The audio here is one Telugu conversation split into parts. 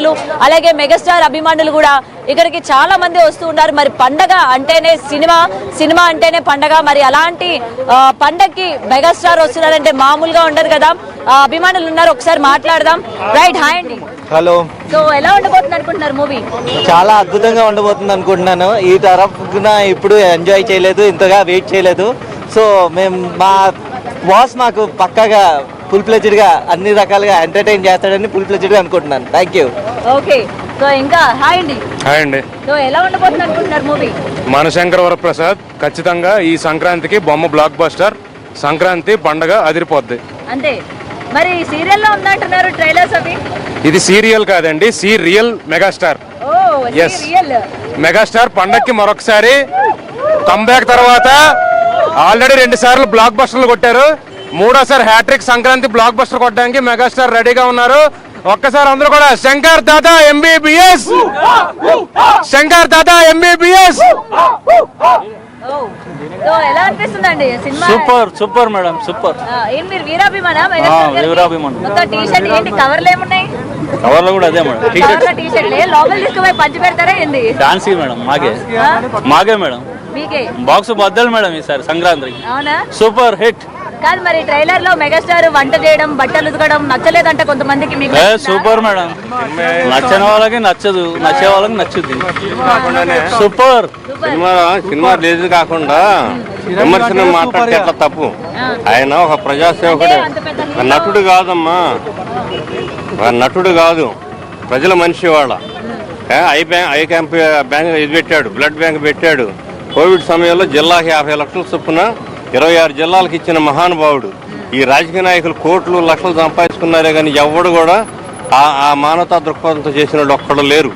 అభిమానులు అలాగే మెగాస్టార్ అభిమానులు కూడా ఇక్కడికి చాలా మంది వస్తూ ఉన్నారు. మరి పండగ అంటేనే సినిమా అంటేనే పండగ. మరి అలాంటి పండగకి మెగాస్టార్ వస్తున్నారంటే మామూలుగా ఉండరు కదా. అభిమానులు ఉన్నారు, ఒకసారి మాట్లాడదాం. రైట్, హాయ్ అండి. హలో. సో ఎలా ఉండబోతుంది అనుకుంటున్నారు మూవీ? చాలా అద్భుతంగా ఉండబోతుంది అనుకుంటున్నాను. ఈ తరఫున ఇప్పుడు ఎంజాయ్ చేయలేదు, ఇంతగా వెయిట్ చేయలేదు. సో మేము మా బాస్ మాకు పక్కాగా ఫుల్ ఫ్లెడ్జ్డ్ గా అన్ని రకాలుగా ఎంటర్టైన్ చేస్తాడని ఫుల్ ఫ్లెడ్జ్డ్ గా అనుకుంటున్నాను. Thank you. ఓకే, సో ఇంకా హాయ్ అండి. హాయ్ అండి. సో ఎలా ఉండబోతుంది అనుకుంటున్నారు మూవీ? మనశంకర్ వరప్రసాద్ ఖచ్చితంగా ఈ సంక్రాంతికి బొమ్మ బ్లాక్ బస్టర్. సంక్రాంతి పండగ అదిరిపోద్ది అంతే. మరి సీరియల్ లో ఉన్నట్టున్నారు ట్రైలర్స్ అవి. ఇది సీరియల్ కాదండి, సీరియల్ మెగాస్టార్. ఎస్, మెగాస్టార్ పండగకి మరొకసారి కంబ్యాక్ తర్వాత ఆల్రెడీ 2 సార్లు బ్లాక్ బస్టర్లు కొట్టారు. 3వసారి హ్యాట్రిక్ సంక్రాంతి బ్లాక్ బస్టర్ కొట్టడానికి మెగాస్టార్ రెడీగా ఉన్నారు. ఒక్కసారి అందరూ కూడా శంకర్ దాదా ఎంబీబీఎస్, శంకర్ దాదా ఎంబీబీఎస్. ఎలా అనిపిస్తుందండి సినిమా? Super madam, super. ఏం మీరు వీరాభిమానా? వీరాభిమానం. టీ-షర్ట్ ఏంటి, కవర్లు ఏమున్నాయి? కవర్లో కూడా అదే మేడం. టీ-షర్ట్ లోపల తీసుకుపోయి పంచి పెడతారా ఏంది? డాన్స్ మేడం, మాగే మేడం. మీకే బాక్స్ బద్దలు మేడం ఈసారి సంక్రాంతికి. అవునా? Super hit. కాదు, మరి ట్రైలర్ లో మెగాస్టార్ వంట చేయడం, బట్టలు ఉతకడం నచ్చలేదంట కొంతమందికి. మీకు సూపర్ మేడం. నచ్చని వాళ్ళకి నచ్చదు, నచ్చే వాళ్ళకి నచ్చుద్ది. సూపర్ సినిమా లేదు కాకుండా విమర్శనం మాట్లాడితే ఎట్లా తప్పు. ఆయన ఒక ప్రజాసేవకుడు, నటుడు కాదమ్మా, నటుడు కాదు, ప్రజల మనిషి. వాళ్ళ ఐ క్యాంప్ బ్యాంక్ ఇది పెట్టాడు, బ్లడ్ బ్యాంక్ పెట్టాడు. కోవిడ్ సమయంలో జిల్లాకి 50 లక్షల చొప్పున 26 జిల్లాలకు ఇచ్చిన మహానుభావుడు. ఈ రాజకీయ నాయకులు కోట్లు లక్షలు సంపాదించుకున్నారే కానీ ఎవడు కూడా ఆ మానవతా దృక్పథంతో చేసిన వాళ్ళు ఒక్కడు లేరు.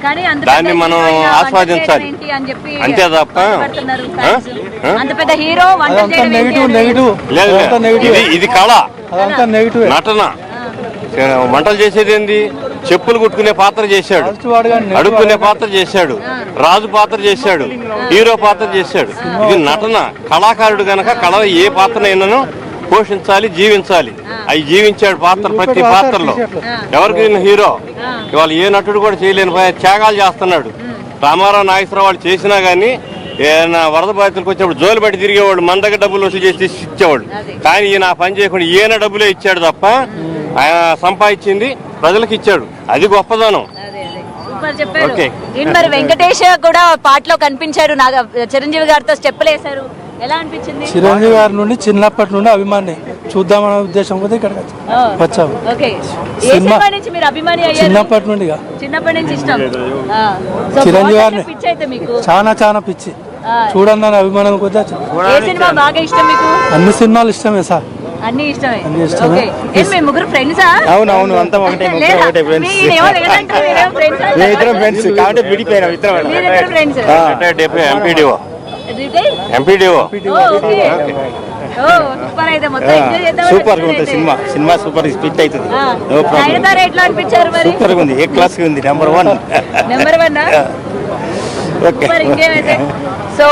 దాన్ని మనం ఆస్వాదించాలి అంతే తప్ప. ఇది కళ, నటన. వంటలు చేసేది ఏంది? చెప్పులు కుట్టుకునే పాత్ర చేశాడు, అడుక్కునే పాత్ర చేశాడు, రాజు పాత్ర చేశాడు, హీరో పాత్ర చేశాడు. ఇది నటన. కళాకారుడు గనక కళ ఏ పాత్రనైనాను పోషించాలి, జీవించాలి. అవి జీవించాడు పాత్ర, ప్రతి పాత్రలో. ఎవరికి హీరో ఇవాళ ఏ నటుడు కూడా చేయలేని త్యాగాలు చేస్తున్నాడు. రామారావు, నాగేశ్వరరావు వాళ్ళు చేసినా గానీ ఏదైనా వరద బాధితులకు వచ్చినప్పుడు జోలు బట్టి తిరిగేవాడు, మన దగ్గర డబ్బులు వసూలు చేసి ఇచ్చేవాడు. కానీ ఈయన పని చేయకుండా ఈయన డబ్బులే ఇచ్చాడు తప్ప ఆయన సంపాదించింది ప్రజలకు ఇచ్చాడు. అది గొప్పదనం. మరి వెంకటేష్ కూడా పాటలో కనిపించారు, చిరంజీవి గారితో స్టెప్పులు వేశారు. ఎలా అనిపించింది? చిరంజీవి గారి నుండి చిన్నప్పటి నుండి అభిమాని, చూద్దామనే ఉద్దేశం కూడా ఇక్కడ వచ్చాము. చిన్నప్పటి నుండి ఇష్టం చిరంజీవి గారిని, చాలా పిచ్చి. చూడండి అభిమానం కొద్దిగా. అన్ని సినిమాలు ఇష్టమే సార్, అన్ని ఇష్టమే. ముగ్గురు ఫ్రెండ్సా? అవునవును, అంతా ఒకటే ఫ్రెండ్స్. సూపర్ ఉంటుంది సినిమా సూపర్ హిట్ అవుతుంది. సూపర్ ఉంది, ఏ క్లాస్ ఉంది, నెంబర్ 1. సో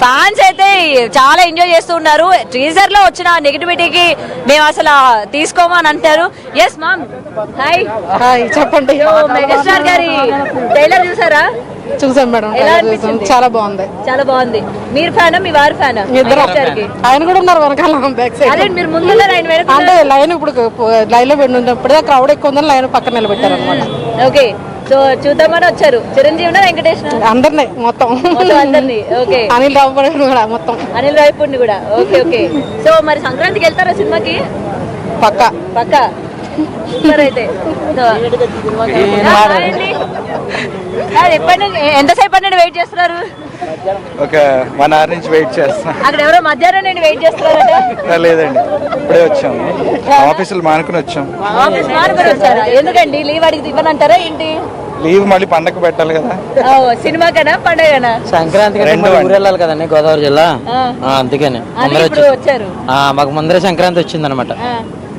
ఫ్యాన్స్ అయితే చాలా ఎంజాయ్ చేస్తూ ఉన్నారు. టీజర్ లో వచ్చిన నెగిటివిటీకి మేము అసలు తీసుకోమని అంటారు. Yes ma'am, hi. చెప్పండి. మెగాస్టార్ గారి ట్రైలర్ చూసారా? చూసాం మేడం, చాలా బాగుంది. మీరు ఫ్యానా, మీ వారి ఫ్యానా? ఆయన కూడా ఉన్నారు వెనకాల, బ్యాక్ సైడ్. అదే మీరు ముందు అంటే లైన్ ఇప్పుడు లైన్ లో పెట్టినప్పుడు క్రౌడ్ ఎక్కువ ఉందని లైన్ పక్కన నిలబెట్టారు అనమాట. ఓకే, సో చూద్దామని వచ్చారు. చిరంజీవి, వెంకటేష్, అందరినీ మొత్తం అందరినీ. ఓకే, అనిల్ రావుపూడి కూడా మొత్తం. అనిల్ రావుపూడి కూడా. ఓకే. సో మరి సంక్రాంతికి వెళ్తారా సినిమాకి? పక్కా. అయితే ఎంతసేపు నుండి వెయిట్ చేస్తున్నారు? ఒక 1 hour నుంచి వెయిట్ చేస్తాం. అక్కడ ఎవరో మధ్యాహ్నం నుండి వెయిట్ చేస్తున్నారట. లేదండి, ఇప్పుడే వచ్చాము, ఆఫీసులు మానుకుని వచ్చాం. ఆఫీస్ మానుకుని వచ్చారా? ఎందుకండి లీవ్ అడిగి ఇవ్వనంటారా ఏంటి? లీవ్ మళ్ళీ పండగ పెట్టాలి కదా. సినిమా కన్నా పండగనా? సంక్రాంతికి ఊరు వెళ్ళాలి కదండి, గోదావరి జిల్లా. అందుకని వచ్చారు. మాకు ముందరే సంక్రాంతి వచ్చింది అనమాట.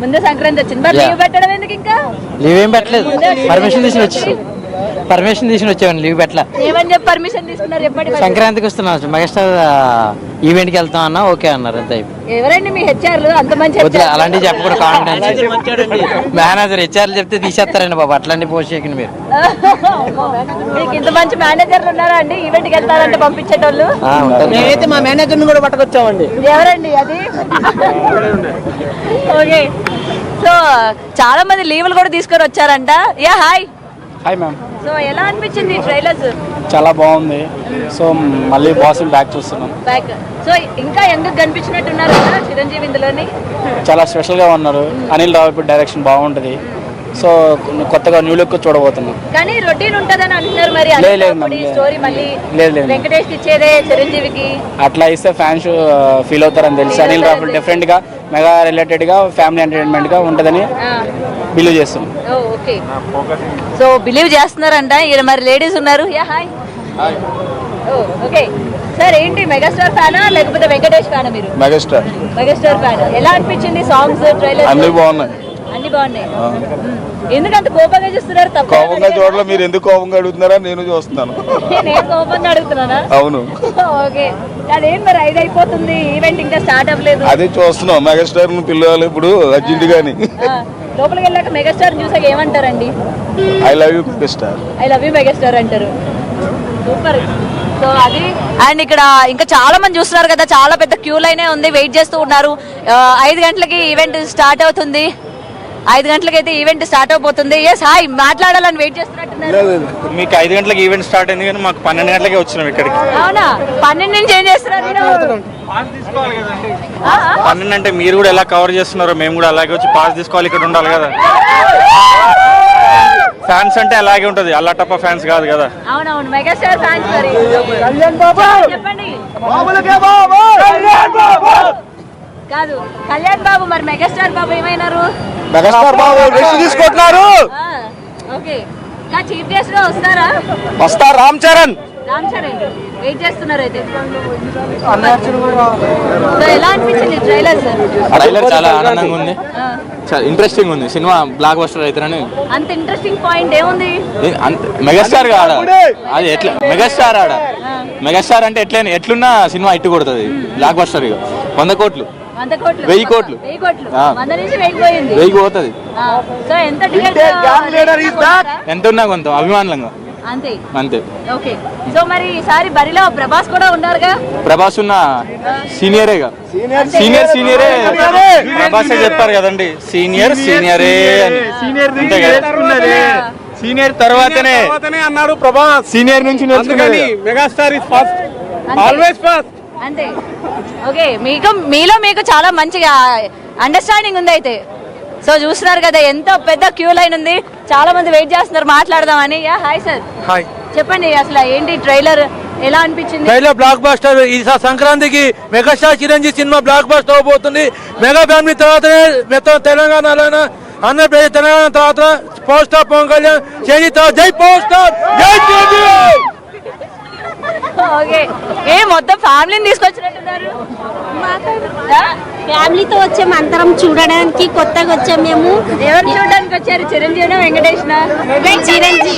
ముందే సంక్రాంతి వచ్చింది. మరి లీవ్ పెట్టడం ఎందుకు? ఇంకా లీవ్ ఏం పెట్టలేదు, పర్మిషన్ తీసుకుని వచ్చి. పర్మిషన్ తీసుకుని వచ్చామండి, లీవ్ పెట్టలా. ఏమని చెప్పి పర్మిషన్ తీసుకున్నారు? ఎప్పటి సంక్రాంతికి వస్తున్నాం, మెగాస్టార్ ఈవెంట్ కి వెళ్తాం అన్నా ఓకే అన్నారు అంతే. ఎవరండి మీ హెచ్ఆర్లు అంత మంచి వద్దులే అలాంటివి చెప్పకూడదు, కాన్ఫిడెన్స్. మేనేజర్ హెచ్ఆర్ చెప్తే తీసేస్తారండి బాబు, అట్లాంటి పోస్ట్ చేయకండి మీరు. మీకు ఇంత మంచి మేనేజర్లు ఉన్నారా అండి? ఈవెంట్ కి వెళ్తారంటే పంపించేటోళ్ళు. నేనైతే మా మేనేజర్ ని కూడా పట్టుకొచ్చామండి. ఎవరండి అది? ఓకే, సో చాలా మంది లీవులు కూడా తీసుకొని వచ్చారంట. Yeah hi. Hi ma'am. So ఎలా అనిపించింది ట్రైలర్స్? చాలా బాగుంది. సో మళ్ళీ బాస్ బ్యాక్ చూస్తున్నాం. బ్యాక్. సో ఇంకా ఎందుకు కనిపించినట్టున్నారు కదా చిరంజీవి ఇందులోని? చాలా స్పెషల్గా ఉన్నారు. అనిల్ రావిపూడి డైరెక్షన్ బాగుంటుంది. సో కొత్తగా న్యూ లుక్ చూడబోతున్నాం. కానీ రొటీన్ ఉంటదని అంటున్నారు మరి. స్టోరీ మళ్ళీ వెంకటేష్ ఇచ్చేదే చిరంజీవికి. అట్లా ఇస్తే ఫ్యాన్స్ ఫీల్ అవుతారని తెలిసి అనిల్ రావిపూడి డిఫరెంట్ గా మెగా రిలేటెడ్ గా ఫ్యామిలీ ఎంటర్టైన్మెంట్ గా ఉంటుందని బిలీవ్ చేస్తున్నాం. ఓకే, సో బిలీవ్ చేస్తున్నారంట. ఇక్కడ మరి లేడీస్ ఉన్నారు. Yeah hi. ఓకే సార్, ఏంటి మెగాస్టార్ ఫ్యానా లేకపోతే వెంకటేష్ ఫ్యానా మీరు? మెగాస్టార్. Megastar fan. ఎలా అనిపించింది సాంగ్స్, ట్రైలర్? అన్ని బాగున్నాయి. అన్ని బాగున్నాయి. ఎందుకంత కోపంగా చూస్తున్నారు? కోపంగా చూడలే, మీరు ఎందుకు కోపంగా అడుగుతున్నారా? నేను చూస్తున్నాను. నేను కోపంగా అడుగుతున్నానా? అవును. ఓకే, అదేం మరి 5 అయిపోతుంది, ఈవెంట్ ఇంకా స్టార్ట్ అవ్వలేదు. అదే చూస్తున్నాం. మెగాస్టార్ పిల్లలు ఇప్పుడు అర్జెంట్ గాని లోపలికి వెళ్ళాక మెగాస్టార్ చూసాక ఏమంటారండి? I love you megastar. I love you megastar అంటారు. సూపర్. సో అది. అండ్ ఇక్కడ ఇంకా చాలా మంది చూస్తున్నారు కదా, చాలా పెద్ద క్యూ లైనే ఉంది, వెయిట్ చేస్తూ ఉన్నారు. 5 గంటలకి ఈవెంట్ స్టార్ట్ అవుతుంది. 5 గంటలకైతే ఈవెంట్ స్టార్ట్ అవబోతుంది. ఎస్ హాయ్, మాట్లాడాలని వెయిట్ చేస్తున్నట్టున్నారు. మీకు 5 గంటలకు ఈవెంట్ స్టార్ట్ అయింది కానీ మాకు 12 గంటలకే వచ్చినాం ఇక్కడికి. అవునా? 12 నుంచి ఏం చేస్తున్నారు? 12 అంటే మీరు కూడా ఎలా కవర్ చేస్తున్నారో మేము కూడా అలాగే వచ్చి పాస్ తీసుకోవాలి, ఇక్కడ ఉండాలి కదా. ఫ్యాన్స్ అంటే అలాగే ఉంటది, అల్లాటప్ప ఫ్యాన్స్ కాదు కదా. అవునవును, మెగాస్టార్ ఫ్యాన్స్. మరి చెప్పండి. కాదు కళ్యాణ్ బాబు, మరి మెగాస్టార్ బాబు ఏమైనారు? మెగాస్టార్ బాబు రెస్ట్ తీసుకుంటున్నారు. ఓకే, చీఫ్ గెస్ట్ గా వస్తారా? వస్తారు. రామ్ చరణ్ వెయిట్ చేస్తున్నారు అయితే. సో ఎలా అనిపించింది ట్రైలర్? ట్రైలర్ చాలా ఆనందంగా ఉంది, చాలా ఇంట్రెస్టింగ్ ఉంది. సినిమా బ్లాక్ బస్టర్ అవుతారని. అంత ఇంట్రెస్టింగ్ పాయింట్ ఏముంది? మెగాస్టార్ ఆడ అది ఎట్లా మెగాస్టార్ ఆడ మెగాస్టార్ అంటే ఎట్లున్నా సినిమా ఇట్టు కొడుతుంది. బ్లాక్ బస్టర్ 100 కోట్లు 1000 కోట్లు 100 నుంచి 1000 పోయింది. 1000 పోతుంది. సో ఎంత టికెట్ ఎంత ఉన్నా కొంత అభిమానులంగా అంతే అంతే. ఓకే, సో మరి ఈసారి బరిలో ప్రభాస్ కూడా ఉన్నారుగా? ప్రభాస్ ఉన్న సీనియరేగా, సీనియరే ప్రభాస్ చెప్పారు కదండి, సీనియరే అని. సీనియర్ తర్వాతనే అన్నాడు ప్రభాస్. సీనియర్ నుంచి నేర్చుకుని megastar is first, always first అంతే. ఓకే, మీలో మీకు చాలా మంచిగా అండర్స్టాండింగ్ ఉంది అయితే. సో చూస్తున్నారు కదా ఎంత పెద్ద క్యూ లైన్ ఉంది, చాలా మంది వెయిట్ చేస్తున్నారు మాట్లాడదామని. Hi sir. హాయ్. చెప్పండి అసలు ఏంటి ట్రైలర్ ఎలా అనిపించింది? Trailer blockbuster. ఈ సంక్రాంతికి megastar Chiranjeevi cinema blockbuster అవబోతుంది. మెగా ఫ్యామిలీ తర్వాతనే మొత్తం తెలంగాణలో ఆంధ్రప్రదేశ్ తెలంగాణ తర్వాత పవర్ స్టార్ పవన్ కళ్యాణ్, జై పవర్ స్టార్, జై చిరంజీవి. ఓకే, మొత్తం ఫ్యామిలీని తీసుకొచ్చినట్టున్నారు. ఫ్యామిలీతో వచ్చాము అందరం చూడడానికి, కొత్తగా వచ్చాము మేము. ఎవరు చూడడానికి వచ్చారు? చిరంజీవి వెంకటేష్? చిరంజీవి.